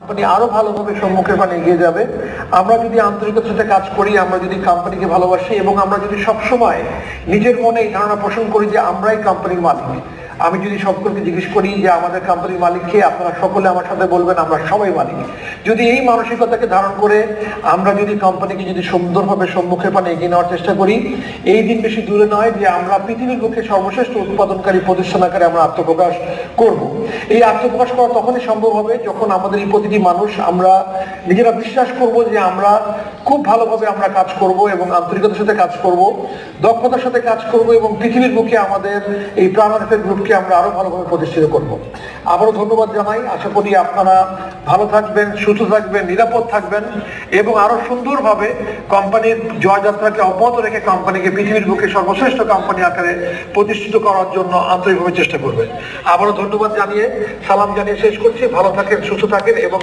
Company আরো ভালোভাবে সম্মুখের পানে এগিয়ে যাবে। আমরা যদি আন্তরিকতার সাথে কাজ করি, আমরা যদি কোম্পানিকে ভালোবাসি এবং আমরা যদি সবসময় নিজের মনে এই ধারণা পোষণ করি যে আমরাই কোম্পানির মালিক। আমি যদি সকলকে জিজ্ঞেস করি যে আমাদের কোম্পানির মালিক কে, আপনারা সকলে আমার সাথে বলবেন আমরা সবাই মালিক। যদি এই মানসিকতাকে ধারণ করে আমরা যদি কোম্পানিকে যদি সুন্দরভাবে সম্মুখের পানে এগিয়ে নেওয়ার চেষ্টা করি, এই দিন বেশি দূরে নয় যে আমরা পৃথিবীর বুকে সর্বশ্রেষ্ঠ উৎপাদনকারী প্রতিষ্ঠান আকারে আমরা আত্মপ্রকাশ করব। এই আত্মপ্রকাশ করা তখনই সম্ভব হবে যখন আমাদের এই প্রতিটি মানুষ আমরা নিজেরা বিশ্বাস করব যে আমরা খুব ভালোভাবে আমরা কাজ করব এবং আন্তরিকতার সাথে কাজ করব, দক্ষতার সাথে কাজ করব এবং পৃথিবীর বুকে আমাদের এই প্রাণার্থের গ্রুপকে আমরা আরো ভালোভাবে প্রতিষ্ঠিত করব। আবারও ধন্যবাদ জানাই। আশা করি আপনারা ভালো থাকবেন, সুস্থ থাকবেন, নিরাপদ থাকবেন এবং আরো সুন্দরভাবে কোম্পানির জয়যাত্রাকে অব্যাহত রেখে কোম্পানিকে পৃথিবীর বুকে সর্বশ্রেষ্ঠ কোম্পানি আকারে প্রতিষ্ঠিত করার জন্য আন্তরিকভাবে চেষ্টা করবেন। আবারও ধন্যবাদ জানিয়ে সালাম জানিয়ে শেষ করছি। ভালো থাকেন, সুস্থ থাকেন এবং